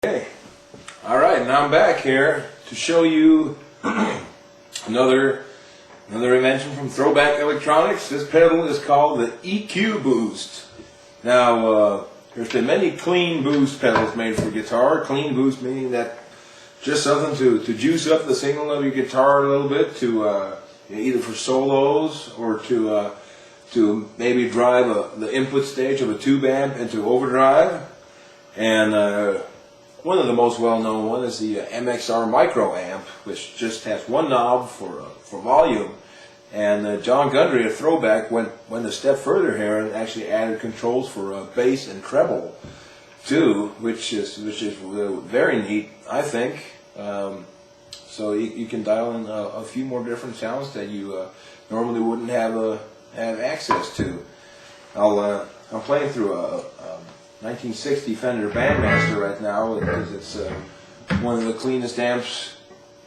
Okay, alright, now I'm back here to show you another invention from ThroBak Electronics. This pedal is called the EQ Boost. Now, there's been many clean boost pedals made for guitar. Clean boost meaning that just something to juice up the signal of your guitar a little bit, to either for solos or to maybe drive the input stage of a tube amp into overdrive. And one of the most well-known one is the MXR micro amp, which just has one knob for volume. And John Gundry at ThroBak went a step further here and actually added controls for bass and treble too, which is very neat, I think. So you can dial in a few more different sounds that you normally wouldn't have access to. I'm playing through a 1960 Fender Bandmaster right now because it's one of the cleanest amps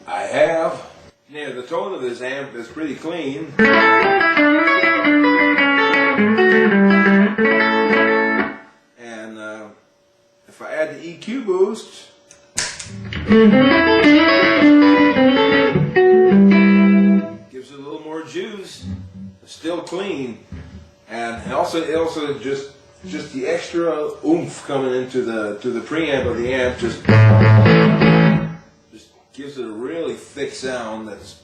I have. Yeah, the tone of this amp is pretty clean. And if I add the EQ boost, gives it a little more juice. It's still clean, and also just the extra oomph coming into the preamp of the amp just gives it a really thick sound that's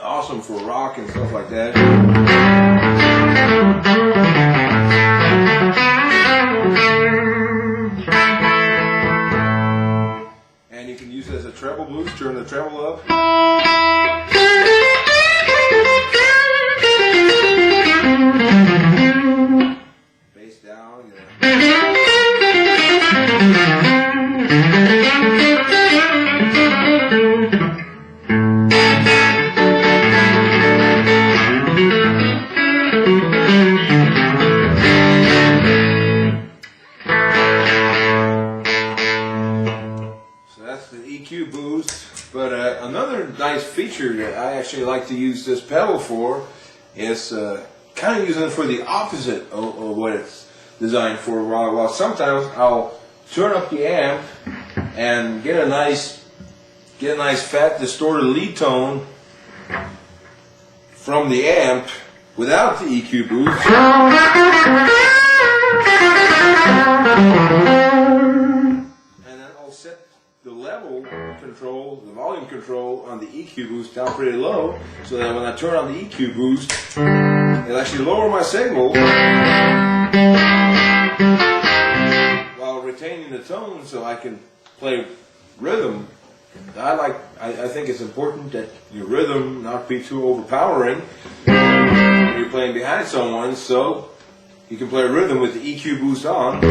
awesome for rock and stuff like that. And you can use it as a treble boost, turn the treble up. Bass down, So that's the EQ boost. But another nice feature that I actually like to use this pedal for is kind of using it for the opposite of what it's designed for. While sometimes I'll turn up the amp and get a nice fat distorted lead tone from the amp without the EQ boost. And then I'll set the level control, the volume control on the EQ boost down pretty low, so that when I turn on the EQ boost, it'll actually lower my signal while retaining the tone so I can play rhythm. I think it's important that your rhythm not be too overpowering when you're playing behind someone, so you can play rhythm with the EQ boost on.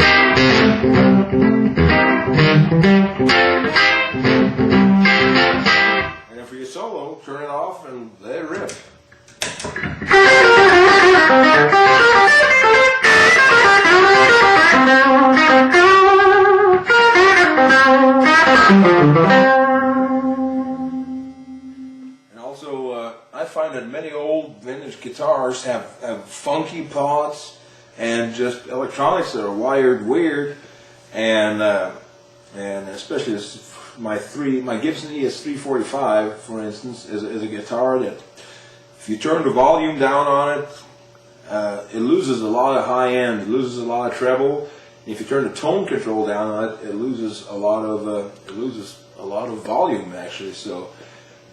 And then for your solo, turn it off and let it rip. And also, I find that many old vintage guitars have funky pots and just electronics that are wired weird, and especially my Gibson ES345, for instance, is a guitar that if you turn the volume down on it, it loses a lot of high end, it loses a lot of treble. And if you turn the tone control down on it, it loses a lot of volume actually. So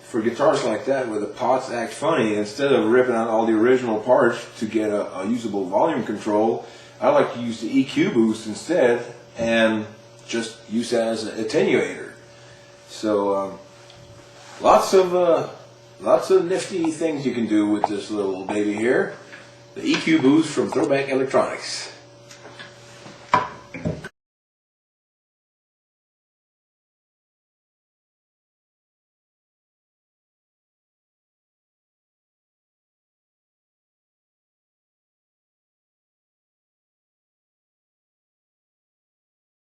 for guitars like that where the pots act funny, instead of ripping out all the original parts to get a usable volume control, I like to use the EQ boost instead and just use that as an attenuator. So lots of nifty things you can do with this little baby here, the EQ boost from ThroBak Electronics.